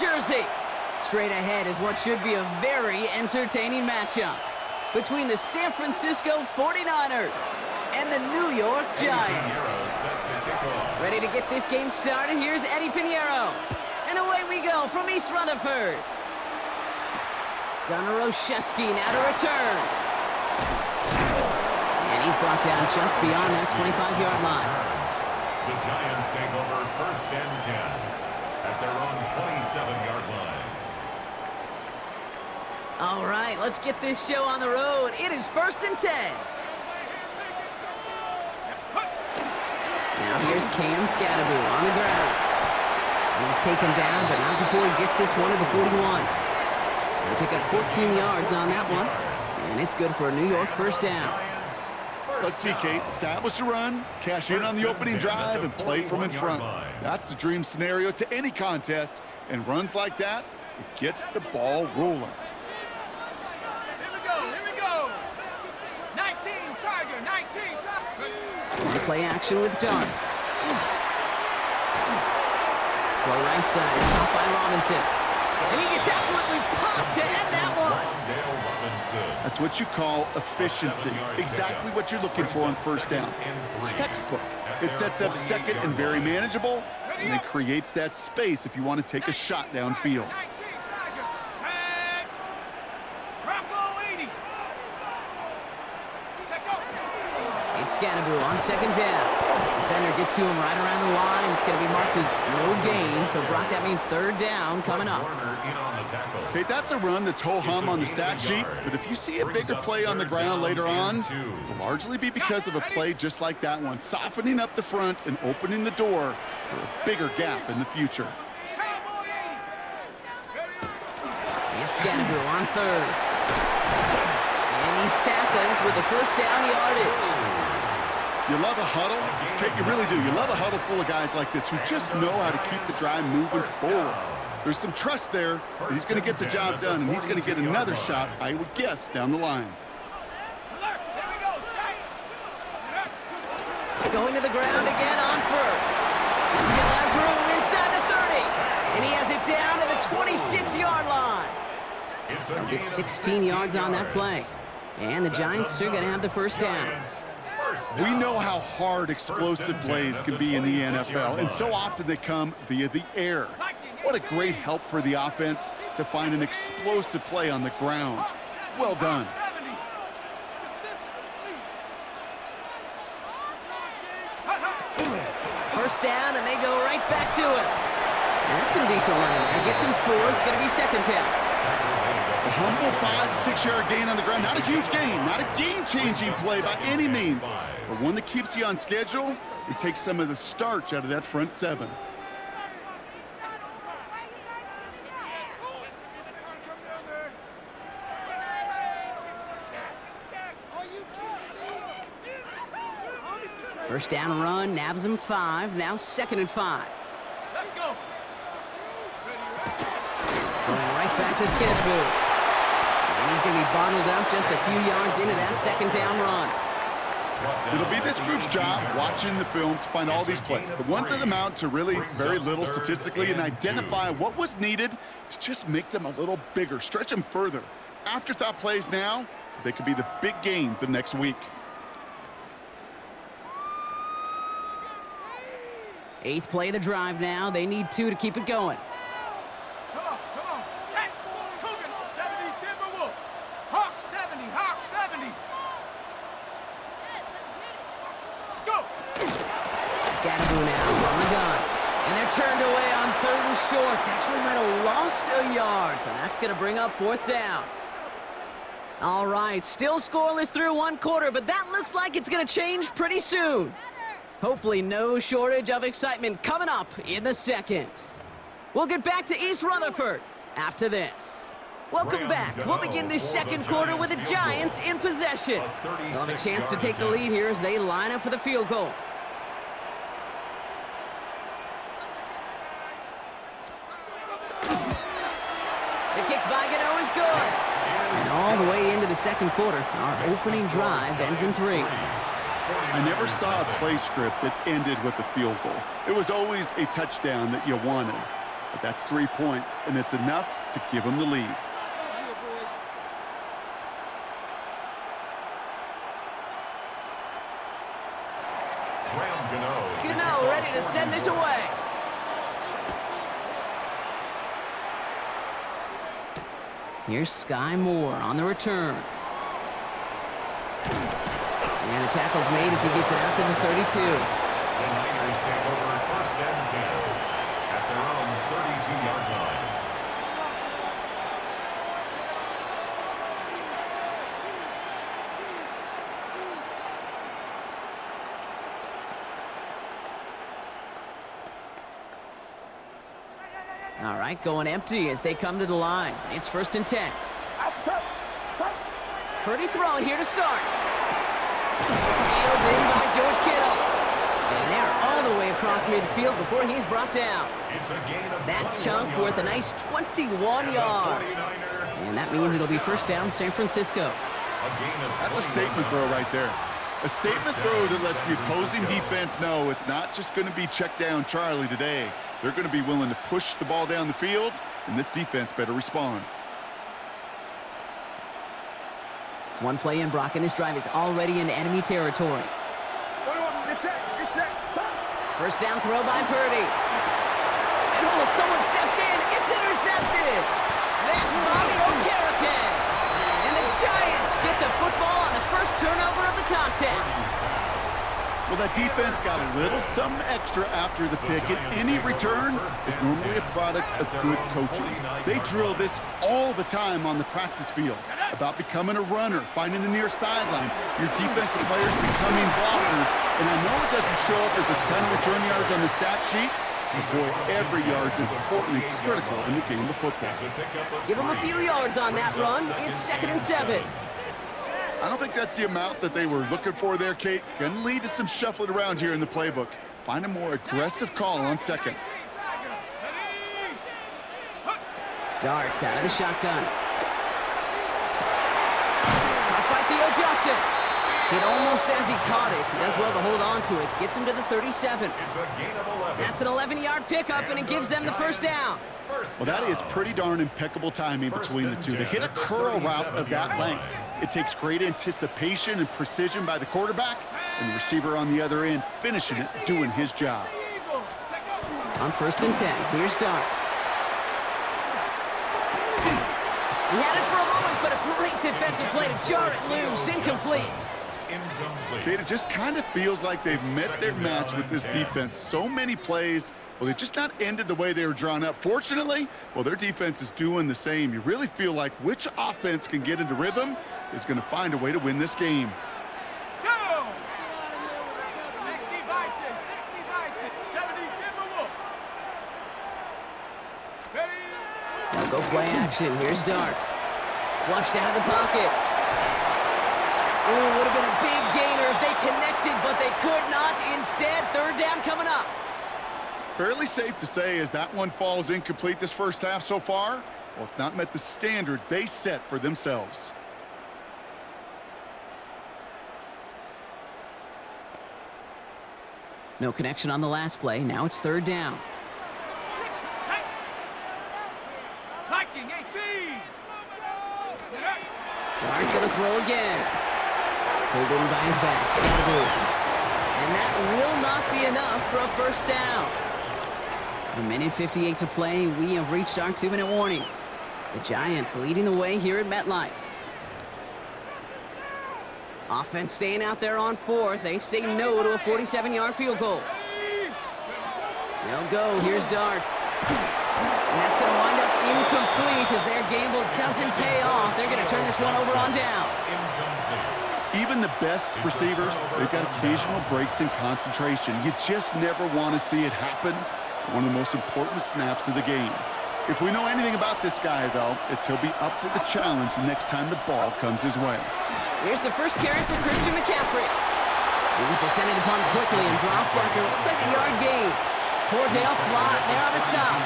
Jersey. Straight ahead is what should be a very entertaining matchup between the San Francisco 49ers and the New York Giants. Ready to get this game started? Here's Eddie Pinheiro. And away we go from East Rutherford. Gunnar Olszewski now to return. And he's brought down just beyond that 25-yard line. The Giants take over 1st and 10 at their own 27-yard line. All right, let's get this show on the road. It is 1st and 10. Now here's Cam Scatterby on the ground. He's taken down, but not before he gets this one to the 41. He'll pick up 14 yards on that one, and it's good for a New York 1st down. Let's see, Kate. Establish a run, cash in on the opening drive, and play from in front. That's the dream scenario to any contest, and runs like that, it gets the ball rolling. Here we go. 19, Tiger, 19, Tiger. The play action with Dart. Go right side, it's caught by Robinson. And he gets absolutely popped to end that one. That's what you call efficiency. Exactly what you're looking for on 1st down. Textbook. It sets up 2nd and very manageable, and it creates that space if you want to take a shot downfield. 19, Tiger. Set. Rocco 80. Check out. It's Scatterby on 2nd down. Defender gets to him right around the line. It's going to be marked as no gain. So, Brock, that means 3rd down coming up. Okay, that's a run that's ho-hum on the stat sheet, but if you see a bigger play on the ground later on, it'll largely be because of a play just like that one, softening up the front and opening the door for a bigger gap in the future. It's Scatterby on 3rd. And he's tackled with the 1st down yardage. You love a huddle? Okay, you really do. You love a huddle full of guys like this who just know how to keep the drive moving forward. There's some trust there that he's going to get the job done, and he's going to get another shot, I would guess, down the line. Going to the ground again on 1st. Still has room inside the 30. And he has it down to the 26-yard line. He'll get 16 yards on that play. And the Giants are going to have the 1st down. We know how hard explosive plays can be in the NFL, and so often they come via the air. What a great help for the offense to find an explosive play on the ground. Well done. First down, and they go right back to it. That's some decent running there. Gets him 4. It's going to be 2nd down. A humble 5-6-yard gain on the ground. Not a huge gain, not a game-changing play by any means, but one that keeps you on schedule and takes some of the starch out of that front 7. First down run, nabs him 5. Now 2nd and 5. Let's go. Going right back to Scatterby. And he's going to be bottled up just a few yards into that 2nd down run. It'll be this group's job watching the film to find all these plays, the ones that amount to really very little statistically, and identify what was needed to just make them a little bigger, stretch them further. Afterthought plays now, they could be the big gains of next week. 8th play of the drive now. They need 2 to keep it going. Come on. Set. Coogan. 70, Timberwolf. Hawk 70, Hawk 70. Let's go. Scatterby now from the gun. And they're turned away on 3rd and short. Actually might have lost a yard. So that's going to bring up 4th down. All right, still scoreless through 1 quarter, but that looks like it's going to change pretty soon. Hopefully no shortage of excitement coming up in the 2nd. We'll get back to East Rutherford after this. Welcome back. We'll begin this 2nd quarter with the Giants in possession. They'll have a chance to take the lead here as they line up for the field goal. The kick by Gano is good. And all the way into the 2nd quarter, our opening drive ends in 3. I never saw a play script that ended with a field goal. It was always a touchdown that you wanted. But that's 3 points, and it's enough to give them the lead. Gano ready to send this away. Here's Sky Moore on the return. And the tackle's made as he gets it out to the 32. The Niners take over first and 10 at their own 32-yard line. All right, going empty as they come to the line. It's first and 10. Purdy throwing here to start. Field in by George Kittle. And they're all the way across midfield before he's brought down. It's a gain of That 21 chunk worth a nice 21 yards. And that means it'll be first down San Francisco. That's a statement throw right there. A statement throw that lets the opposing defense know it's not just going to be check down Charlie today. They're going to be willing to push the ball down the field, and this defense better respond. One play in, Brock, and this drive is already in enemy territory. First down throw by Purdy. And someone stepped in. It's intercepted. That's Bobby Okereke. And the Giants get the football on the first turnover of the contest. Well, that defense got a little something extra after the pick, and any return is normally a product of good coaching. They drill this all the time on the practice field about becoming a runner, finding the near sideline, your defensive players becoming blockers. And I know it doesn't show up as a ton of return yards on the stat sheet, but boy, every yard's important and critical in the game of football. Give them a few yards on that run. It's 2nd and 7. I don't think that's the amount that they were looking for there, Kate. Going to lead to some shuffling around here in the playbook. Find a more aggressive call on second. Darts out of the shotgun. Caught by Theo Johnson. Hit almost as he caught it. He does well to hold on to it. Gets him to the 37. It's a gain of 11. That's an 11-yard pickup, and it gives them the first down. Well, that is pretty darn impeccable timing between the two. To hit a curl route of that length, it takes great anticipation and precision by the quarterback, and the receiver on the other end finishing it, doing his job. On first and 10, here's Dart. He had it for a moment, but a great defensive play to jar it loose. Incomplete. Kate, it just kind of feels like they've met their match with this defense. So many plays, well, they've just not ended the way they were drawn up. Fortunately, well, their defense is doing the same. You really feel like which offense can get into rhythm is going to find a way to win this game. Go! 60 Bison, 70 Timberwolf. Ready? Now go play action. Here's Dart. Flushed out of the pocket. Ooh, would have been a big gainer if they connected, but they could not. Instead, third down coming up. Fairly safe to say as that one falls incomplete this first half so far, well, it's not met the standard they set for themselves. No connection on the last play. Now it's third down. Hiking 18. Dart gonna throw again. Pulled in by his back. Scatterboo. And that will not be enough for a first down. A minute 58 to play. We have reached our 2-minute warning. The Giants leading the way here at MetLife. Offense staying out there on fourth. They say no to a 47-yard field goal. They'll go. Here's Dart. And that's going to wind up incomplete as their gamble doesn't pay off. They're going to turn this one over on downs. Even the best receivers, they've got occasional breaks in concentration. You just never want to see it happen. One of the most important snaps of the game. If we know anything about this guy, though, it's he'll be up for the challenge the next time the ball comes his way. Here's the first carry for Christian McCaffrey. He's descended upon quickly and dropped after it looks like a yard gain. Cordell Flott there on the stop.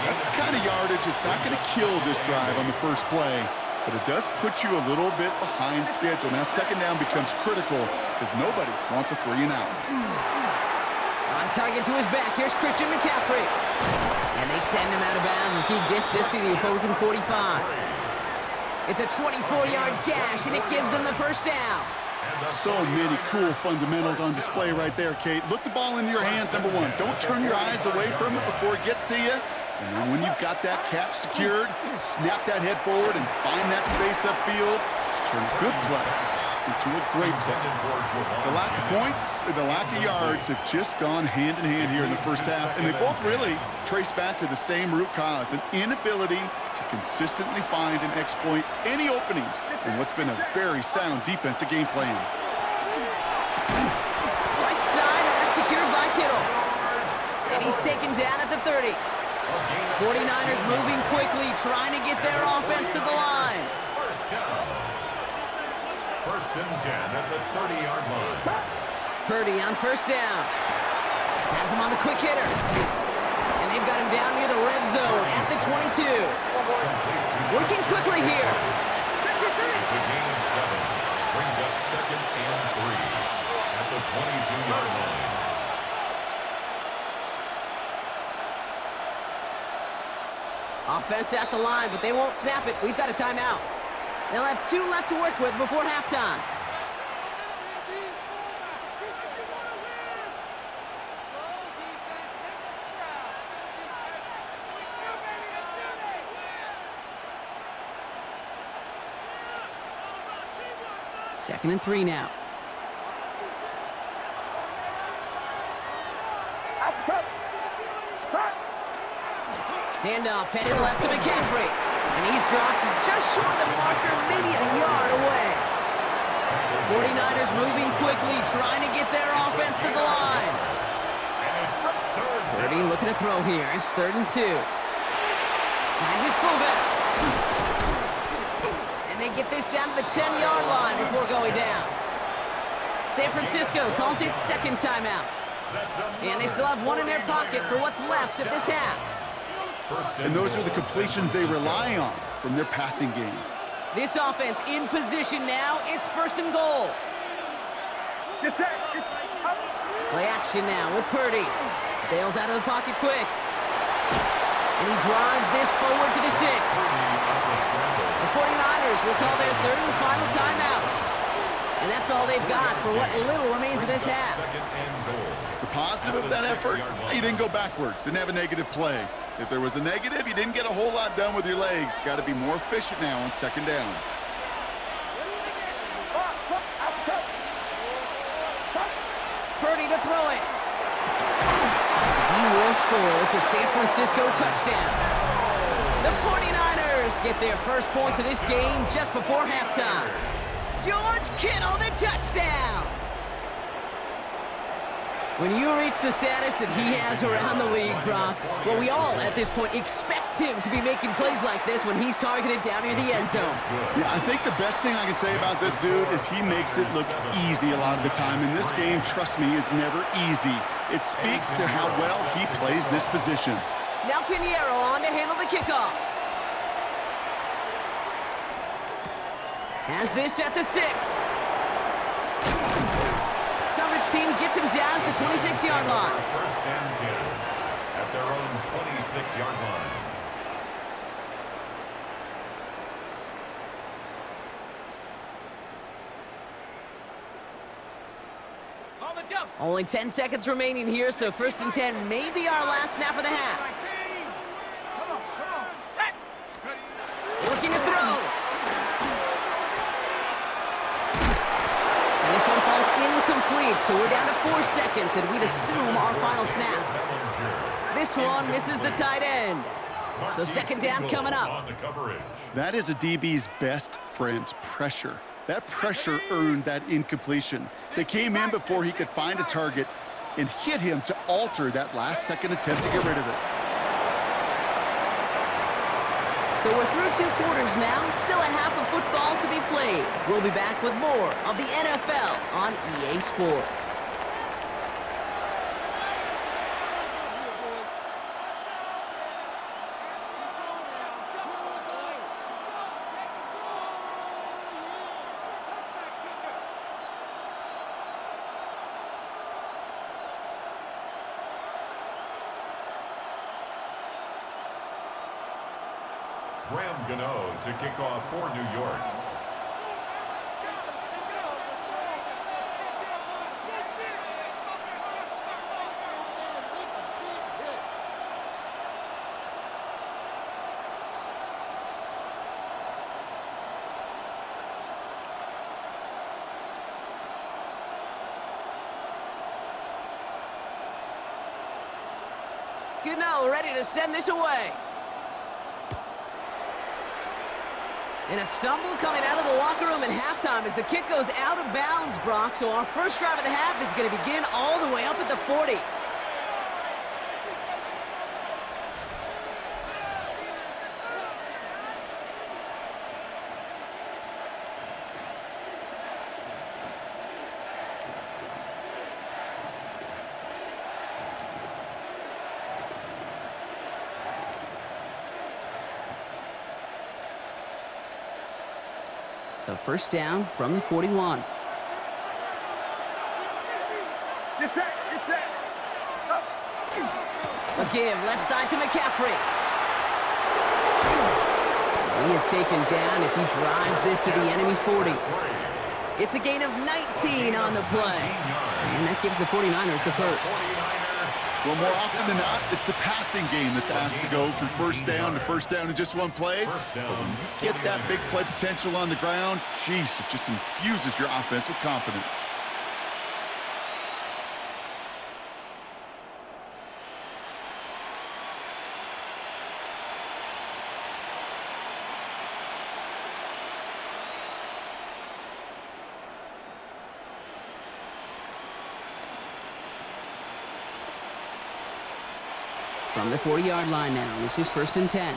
That's the kind of yardage it's not going to kill this drive on the first play, but it does put you a little bit behind schedule. Now second down becomes critical because nobody wants a 3 and out. On target to his back, here's Christian McCaffrey. send him out of bounds as he gets this to the opposing 45. It's a 24-yard gash, and it gives them the first down. So many cool fundamentals on display right there, Kate. Look the ball into your hands, number one. Don't turn your eyes away from it before it gets to you. And then when you've got that catch secured, snap that head forward and find that space upfield to turn a good play into a great play. The lack of points, the lack of yards have just gone hand in hand here in the first half, and they both really trace back to the same root cause, an inability to consistently find and exploit any opening in what's been a very sound defensive game plan. Right side, and that's secured by Kittle. And he's taken down at the 30. 49ers moving quickly, trying to get their offense to the line. First down. First and 10 at the 30-yard line. Purdy on first down. Has him on the quick hitter. And they've got him down near the red zone at the 22. Working quickly here. It's a gain of 7. Brings up second and 3 at the 22-yard line. Offense at the line, but they won't snap it. We've got a timeout. They'll have 2 left to work with before halftime. Second and 3 now. Handoff headed left to McCaffrey. And he's dropped just short of the marker, maybe a yard away. 49ers moving quickly, trying to get their offense to the line. Purdy looking to throw here. It's 3rd and 2. Finds his fullback. And they get this down to the 10-yard line before going down. San Francisco calls it second timeout. And they still have 1 in their pocket for what's left of this half. And those are the completions they rely on from their passing game. This offense in position now. It's 1st and goal. Play action now with Purdy. Bails out of the pocket quick. And he drives this forward to the 6. The 49ers will call their 3rd and final timeout. And that's all they've got for what little remains of this half. The positive of that effort, you didn't go backwards, didn't have a negative play. If there was a negative, you didn't get a whole lot done with your legs. Got to be more efficient now on 2nd down. Purdy to throw it. He will score. It's a San Francisco touchdown. The 49ers get their first points of this game just before halftime. George Kittle, the touchdown. When you reach the status that he has around the league, Brock, well, we all at this point expect him to be making plays like this when he's targeted down near the end zone. Yeah, I think the best thing I can say about this dude is he makes it look easy a lot of the time. And this game, trust me, is never easy. It speaks to how well he plays this position. Now Pinheiro on to handle the kickoff. Has this at the 6. Coverage team gets him down at the 26-yard line. First and 10 at their own 26-yard line. Only 10 seconds remaining here, so 1st and 10 may be our last snap of the half. Come on, set. Looking to throw. And this one falls incomplete, so we're down to 4 seconds, and we'd assume our final snap. This one misses the tight end. So 2nd down coming up. That is a DB's best friend, pressure. That pressure earned that incompletion. They came in before he could find a target and hit him to alter that last-second attempt to get rid of it. So we're through 2 quarters now, still a half of football to be played. We'll be back with more of the NFL on EA Sports. Graham Gano to kick off for New York. Gano ready to send this away. And a stumble coming out of the locker room at halftime as the kick goes out of bounds, Brock. So our first drive of the half is going to begin all the way up at the 40. So first down from the 41. It's it. A give left side to McCaffrey. He is taken down as he drives this to the enemy 40. It's a gain of 19 on the play. And that gives the 49ers the first. Well, more often than not, it's the passing game that's asked to go from first down in just one play. But when you get that big play potential on the ground, geez, it just infuses your offense with confidence. From the 40-yard line now, this is first and 10.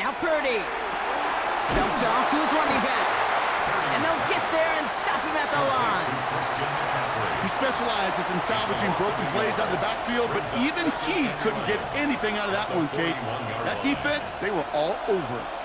Now Purdy. Dumped off to his running back. And they'll get there and stop him at the line. He specializes in salvaging broken plays out of the backfield, but even he couldn't get anything out of that one, Kate. That defense, they were all over it.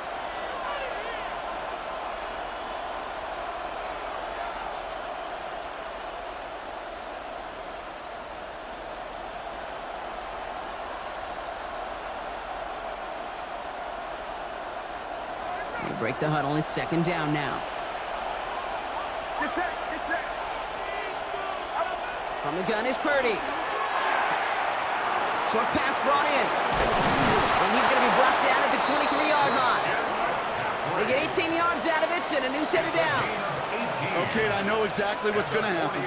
They break the huddle. It's second down now. It's it. From the gun is Purdy. Short pass brought in. And he's going to be brought down at the 23-yard line. They get 18 yards out of it and a new set of downs. Okay, I know exactly what's going to happen.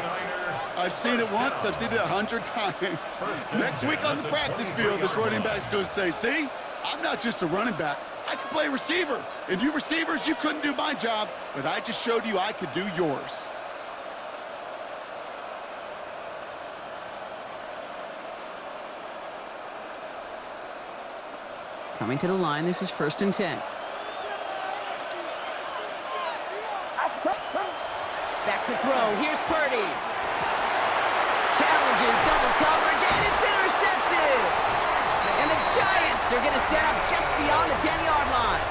I've seen it once, I've seen it 100 times. Next week on the practice field, this running back's going to say, see, I'm not just a running back. I can play receiver. And you receivers, you couldn't do my job, but I just showed you I could do yours. Coming to the line, this is first and 10. Back to throw, here's Purdy. Challenges double coverage, and it's intercepted! And the Giants are going to set up just beyond the 10-yard line.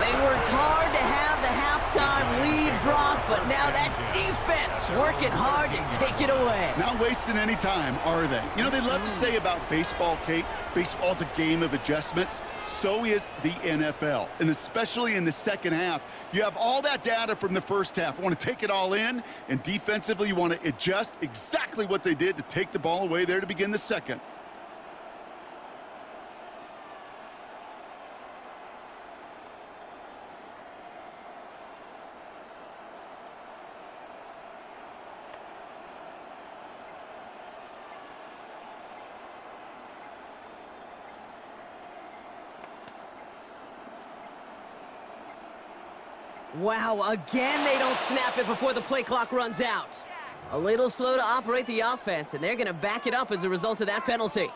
They worked hard to have the halftime lead, Brock, but now that defense working hard to take it away. Not wasting any time, are they? You know, they love to say about baseball, Kate, baseball's a game of adjustments. So is the NFL, and especially in the second half. You have all that data from the first half. You want to take it all in, and defensively you want to adjust exactly what they did to take the ball away there to begin the second. Wow, again they don't snap it before the play clock runs out. A little slow to operate the offense, and they're going to back it up as a result of that penalty.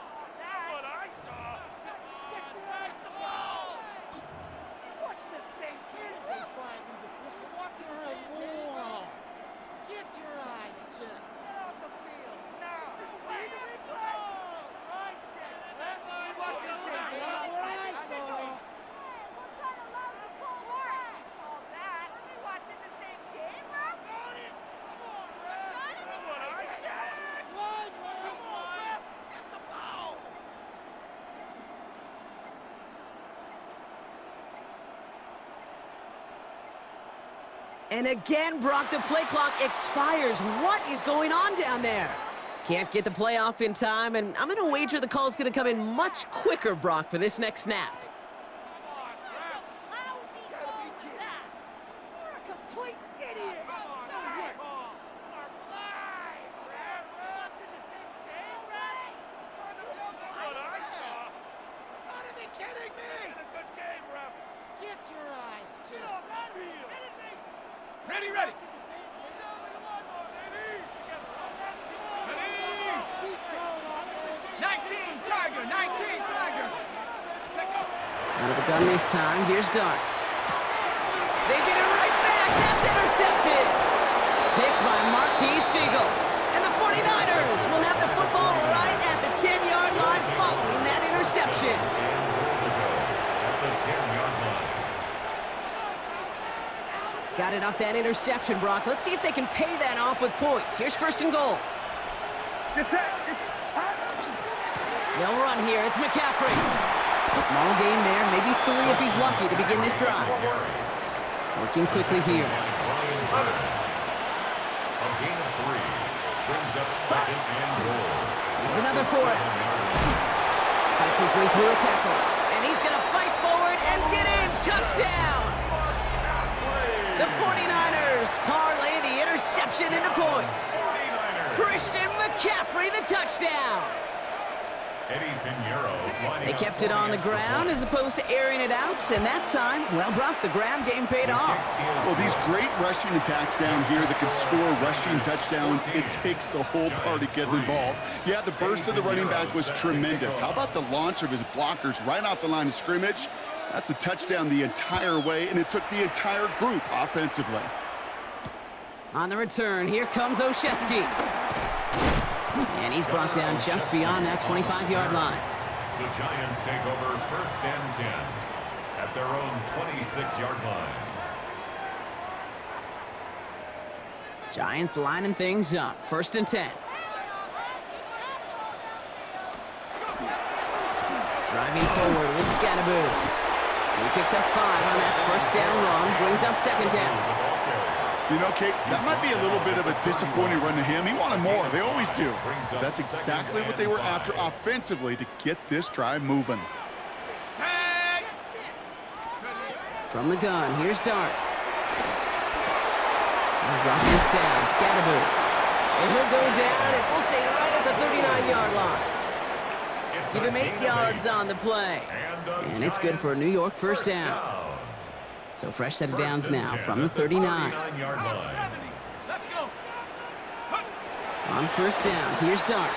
And again, Brock, the play clock expires. What is going on down there? Can't get the play off in time, and I'm going to wager the call's going to come in much quicker, Brock, for this next snap. Ready, ready. 19 Tiger, 19 Tiger. Out of the gun this time, here's Dart. They get it right back, that's intercepted! Picked by Marquise Siegel. And the 49ers will have the football right at the 10-yard line following that interception. At the 10-yard line. Got it off that interception, Brock. Let's see if they can pay that off with points. Here's first and goal. They'll run here. It's McCaffrey. Small gain there. Maybe 3 if he's lucky to begin this drive. Working quickly here. A gain of 3 brings up second and goal. Here's another for it. Fights his way through a tackle. And he's going to fight forward and get in. Touchdown! The 49ers parlay the interception into points. Christian McCaffrey, the touchdown. Eddie Pinheiro lining They up kept it on the ground as opposed to airing it out, and that time, well, Brock, the ground game paid off. Well, these great rushing attacks down here that can score rushing touchdowns, it takes the whole party getting involved. Yeah, the burst of the running back was tremendous. How about the launch of his blockers right off the line of scrimmage? That's a touchdown the entire way, and it took the entire group offensively. On the return, here comes Olszewski. And he's brought down just beyond that 25-yard line. The Giants take over first and 10 at their own 26-yard line. Giants lining things up. First and 10. Driving forward with Scatterboot. He picks up 5 on that first down run, brings up second down. You know, Kate, that might be a little bit of a disappointing run to him. He wanted more. They always do. That's exactly what they were after offensively to get this drive moving. From the gun, here's Dart. He'll drop this down, Scatterboot. And he'll go down, and we'll say right at the 39-yard line. Give him 8 yards on the play. And it's good for a New York first down. So fresh set of downs now from the 39. Let's go. On first down, here's Dart.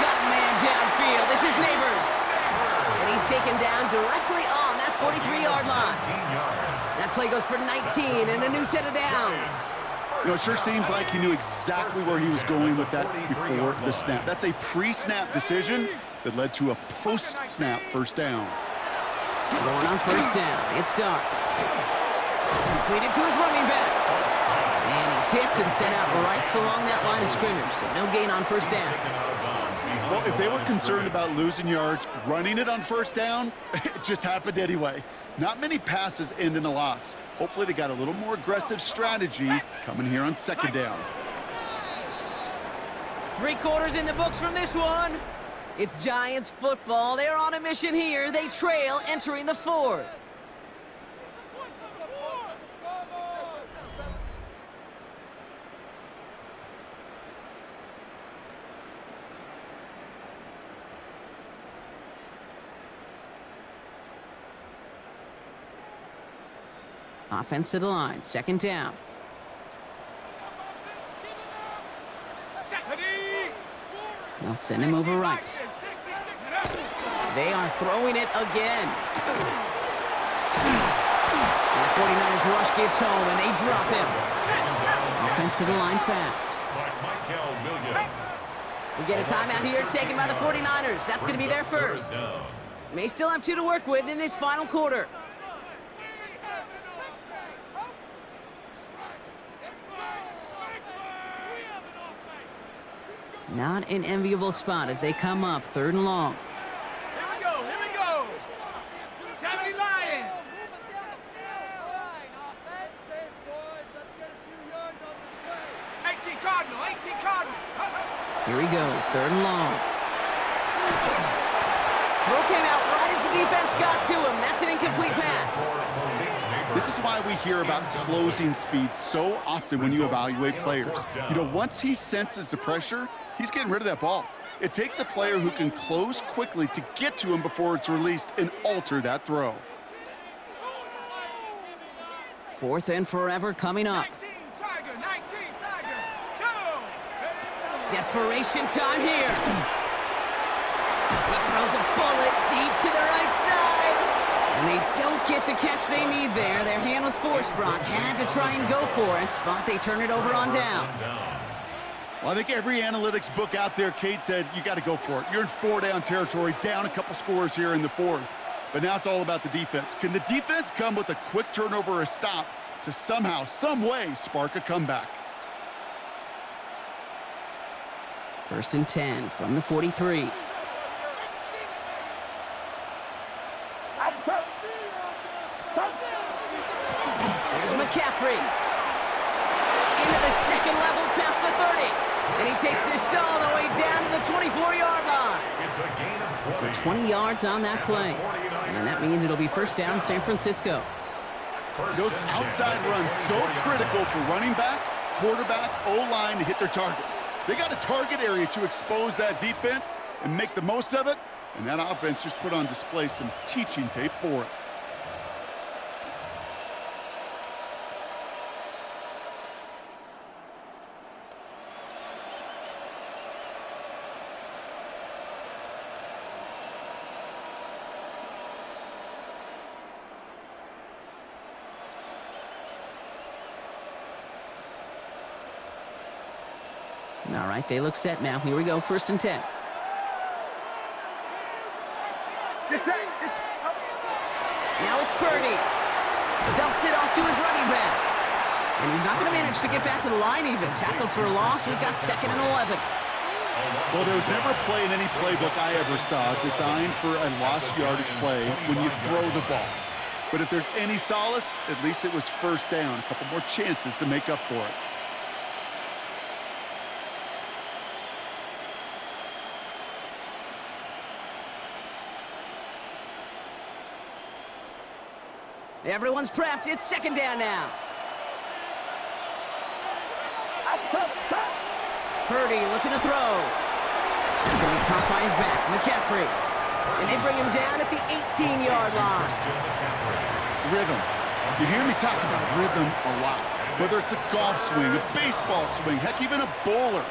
Got a man downfield. This is Neighbors. And he's taken down directly on that 43-yard line. That play goes for 19 and a new set of downs. You know, it sure seems like he knew exactly where he was going with that before the snap. That's a pre-snap decision that led to a post-snap first down. Going on first down, it's Dart. Completed to his running back. And he's hit and sent out right along that line of scrimmage, so no gain on first down. Well, if they were concerned about losing yards, running it on first down, it just happened anyway. Not many passes end in a loss. Hopefully they got a little more aggressive strategy coming here on second down. 3 quarters in the books from this one. It's Giants football. They're on a mission here. They trail entering the 4th. Offense to the line. Second down. They'll send him over right. They are throwing it again. And the 49ers rush gets home, and they drop him. Offense to the line fast. We get a timeout here taken by the 49ers. That's going to be their first. May still have 2 to work with in this final quarter. Not an enviable spot as they come up 3rd and long. Here we go, here we go. 70 Lions. Cardinal, 18 Cardinal. Here he goes, 3rd and long. Throw came out right as the defense got to him. That's an incomplete pass. This is why we hear about closing speed so often when you evaluate players. You know, once he senses the pressure, he's getting rid of that ball. It takes a player who can close quickly to get to him before it's released and alter that throw. 4th and forever coming up. 19 Tiger, 19 Tiger. Go! Desperation time here. He throws a bullet deep to the right side. And they don't get the catch they need there. Their hand was forced, Brock. Had to try and go for it, but they turn it over on downs. Well, I think every analytics book out there, Kate, said you got to go for it. You're in 4-down territory, down a couple scores here in the 4th. But now it's all about the defense. Can the defense come with a quick turnover or a stop to somehow, some way, spark a comeback? 1st and 10 from the 43. There's McCaffrey. Into the 2nd level past the 30. And he takes this all the way down to the 24-yard line. It's a gain of 20. So 20 yards on that play. And that means it'll be 1st down San Francisco. Those outside runs so critical for running back, quarterback, O-line to hit their targets. They got a target area to expose that defense and make the most of it. And that offense just put on display some teaching tape for it. All right, they look set now. Here we go, 1st and 10. Now it's Purdy. Dumps it off to his running back. And he's not going to manage to get back to the line even. Tackled for a loss. We've got 2nd and 11. Well, there was never a play in any playbook I ever saw designed for a lost yardage play when you throw the ball. But if there's any solace, at least it was 1st down. A couple more chances to make up for it. Everyone's prepped. It's 2nd down now. Purdy looking to throw. He's going to be caught by his back. McCaffrey. And they bring him down at the 18-yard line. Rhythm. You hear me talk about rhythm a lot. Whether it's a golf swing, a baseball swing, heck, even a bowler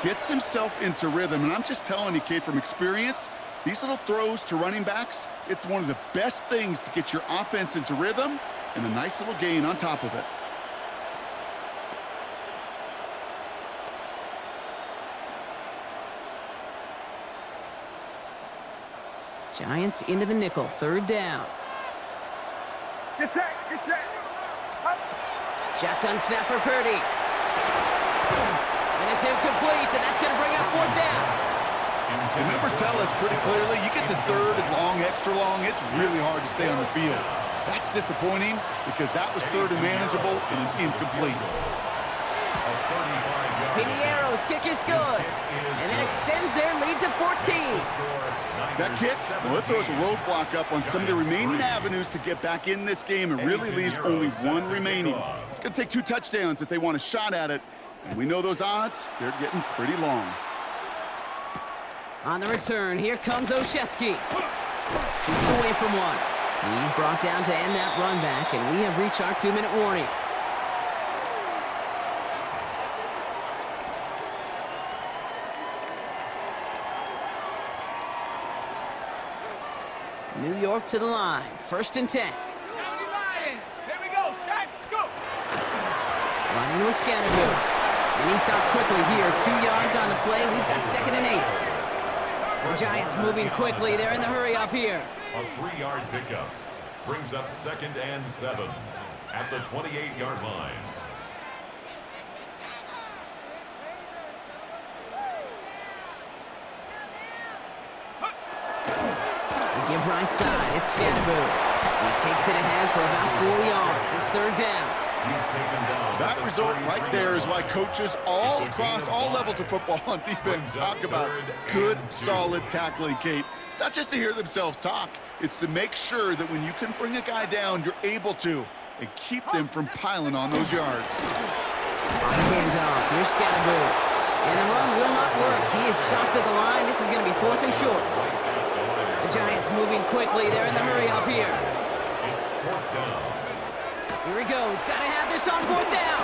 gets himself into rhythm. And I'm just telling you, Kate, from experience, these little throws to running backs, it's one of the best things to get your offense into rhythm and a nice little gain on top of it. Giants into the nickel. 3rd down. Get set, get set. Shotgun snap for Purdy. And it's incomplete, and that's going to bring up 4th down. The numbers tell us pretty clearly, you get to 3rd and long, extra long, it's really hard to stay on the field. That's disappointing because that was 3rd and manageable and an incomplete. Pinheiro's kick is good, and that extends their lead to 14. That kick, well, it throws a roadblock up on some of the remaining avenues to get back in this game and really leaves only 1 remaining. It's going to take 2 touchdowns if they want a shot at it, and we know those odds, they're getting pretty long. On the return, here comes Olszewski. Keeps away from one. He's brought down to end that run back, and we have reached our 2-minute warning. New York to the line. 1st and 10. 70 Lions. Here we go. Set, scoop. Running with Scattergood. And he stopped quickly here. 2 yards on the play. We've got 2nd and 8. The Giants moving quickly. They're in the hurry up here. A 3-yard pickup brings up 2nd and 7 at the 28-yard line. We give right side. It's Scattergood. He takes it ahead for about 4 yards. It's 3rd down. He's taken down. That result right there is why coaches all across all levels of football on defense talk about good, solid tackling, Kate. It's not just to hear themselves talk. It's to make sure that when you can bring a guy down, you're able to, and keep them from piling on those yards. On the handoff, here's Scattergood. And the run will not work. He is soft at the line. This is going to be 4th and short. The Giants moving quickly. They're in the hurry up here. It's 4th down. Here he goes. Got to have this on 4th down.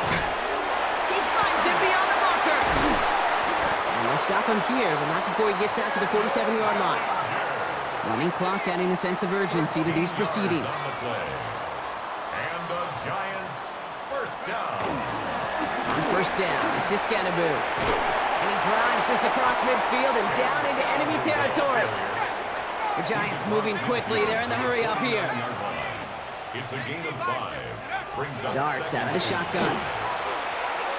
He finds him beyond the marker. And they'll stop him here, but not before he gets out to the 47-yard line. Running clock adding a sense of urgency to these proceedings. And the Giants, 1st down. On 1st down, this is Scattergood. And he drives this across midfield and down into enemy territory. The Giants moving quickly. They're in the hurry up here. It's a gain of 5. Brings up Darts out of the 2nd. shotgun.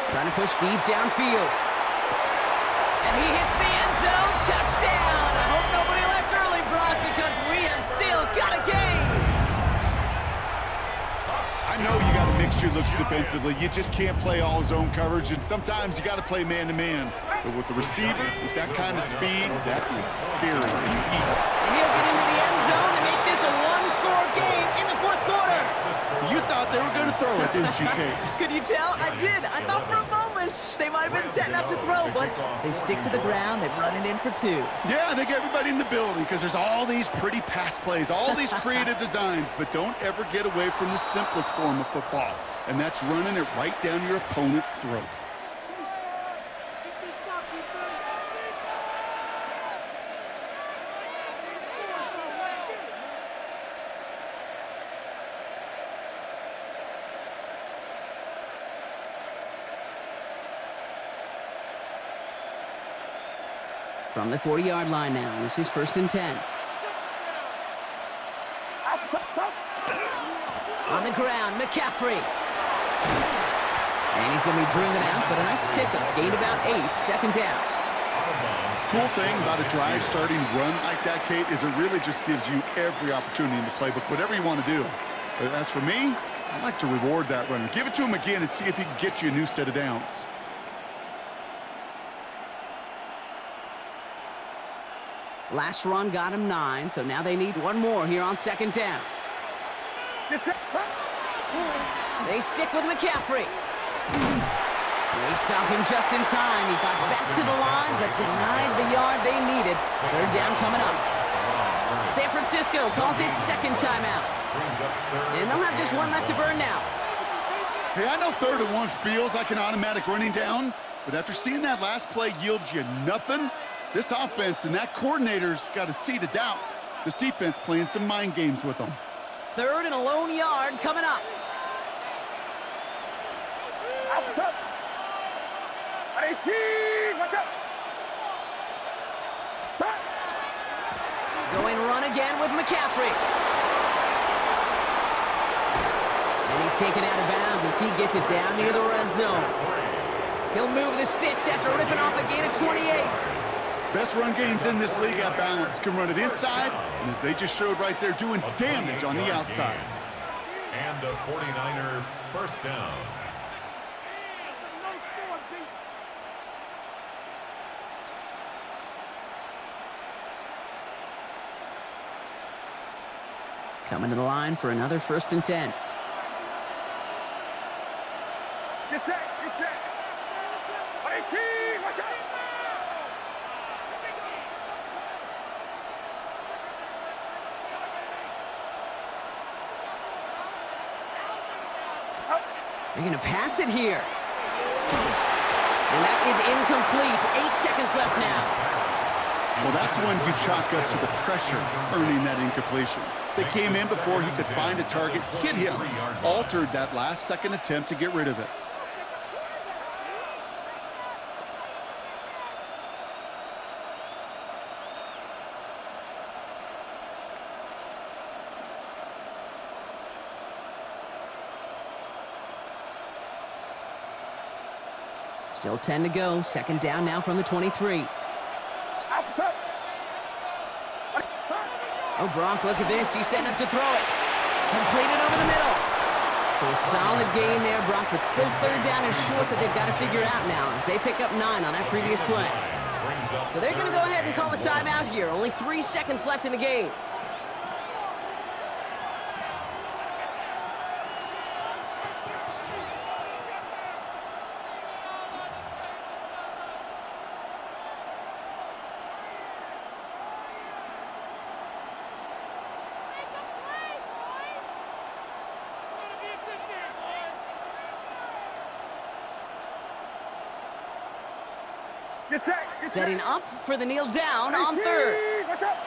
Trying to push deep downfield. And he hits the end zone. Touchdown! I hope nobody left early, Brock, because we have still got a game. I know you got to mix your looks defensively. You just can't play all zone coverage, and sometimes you got to play man-to-man. But with the receiver, with that kind of speed, that is scary. And he'll get into the end zone and make this a one-score game in the 4th quarter. You thought they were going to throw it, didn't you, Kate? Could you tell? I did. I thought for a moment they might have been setting up to throw, but they stick to the ground. They run it in for 2. Yeah, I think everybody in the building, because there's all these pretty pass plays, all these creative designs, but don't ever get away from the simplest form of football, and that's running it right down your opponent's throat. From the 40-yard line now, this is 1st and 10. On the ground, McCaffrey. And he's going to be driven out, but a nice pickup. Gained about 8, 2nd down. Cool thing about a drive starting run like that, Kate, is it really just gives you every opportunity in the playbook, whatever you want to do. But as for me, I like to reward that runner. Give it to him again and see if he can get you a new set of downs. Last run got him 9, so now they need one more here on 2nd down. They stick with McCaffrey. They stop him just in time. He got back to the line, but denied the yard they needed. 3rd down coming up. San Francisco calls it 2nd timeout. And they'll have just one left to burn now. Hey, I know 3rd and 1 feels like an automatic running down, but after seeing that last play yield you nothing, this offense and that coordinator's got a seed of doubt. This defense playing some mind games with them. 3rd and a lone yard coming up. Up. 18, watch out. Going run again with McCaffrey. And he's taken out of bounds as he gets it down near the red zone. He'll move the sticks after ripping off a gain of 28. Best run games in this league at balance. Can run it inside, and as they just showed right there, doing damage on the outside. And a 49er 1st down. Coming to the line for another 1st and 10. Get set. 18, watch out. They're going to pass it here. And that is incomplete. 8 seconds left now. Well, that's when you chalk up to the pressure earning that incompletion. They came in before he could find a target, hit him, altered that last-second attempt to get rid of it. Still 10 to go. 2nd down now from the 23. Oh, Gronk, look at this. He's setting up to throw it. Completed over the middle. So So a solid gain there, Brock, but still third down and short that they've got to figure out now as they pick up 9 on that previous play. So they're going to go ahead and call a timeout here. Only 3 seconds left in the game. Setting up for the kneel down on third. What's up?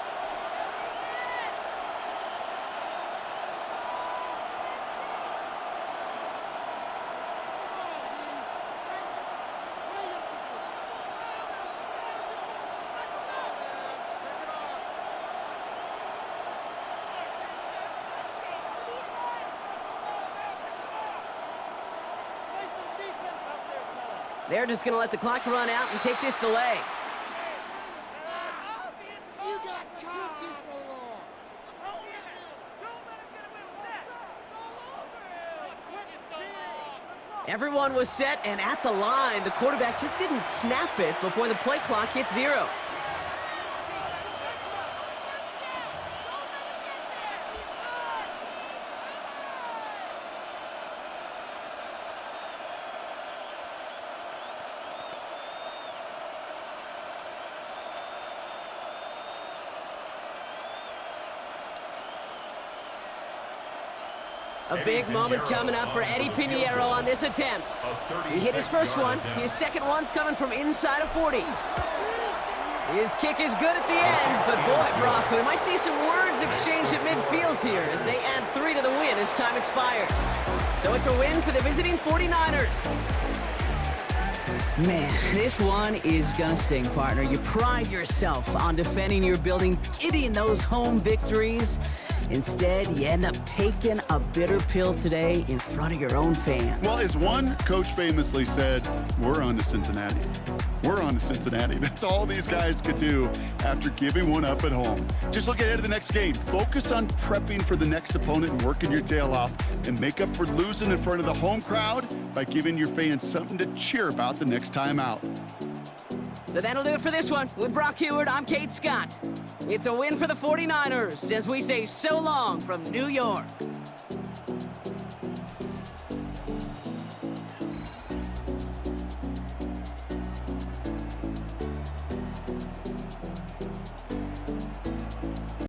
They're just going to let the clock run out and take this delay. You got cocky so long. Everyone was set and at the line. The quarterback just didn't snap it before the play clock hit 0. A big moment coming up for Eddie Pinheiro on this attempt. He hit his first one. His second one's coming from inside of 40. His kick is good at the ends, but boy, Brock, we might see some words exchanged at midfield here as they add 3 to the win as time expires. So it's a win for the visiting 49ers. Man, this one is gonna sting, partner. You pride yourself on defending your building, getting those home victories. Instead, you end up taking a bitter pill today in front of your own fans. Well, as one coach famously said, we're on to Cincinnati. We're on to Cincinnati. That's all these guys could do after giving one up at home. Just look ahead to the next game. Focus on prepping for the next opponent and working your tail off, and make up for losing in front of the home crowd by giving your fans something to cheer about the next time out. So that'll do it for this one. With Brock Huard, I'm Kate Scott. It's a win for the 49ers as we say so long from New York.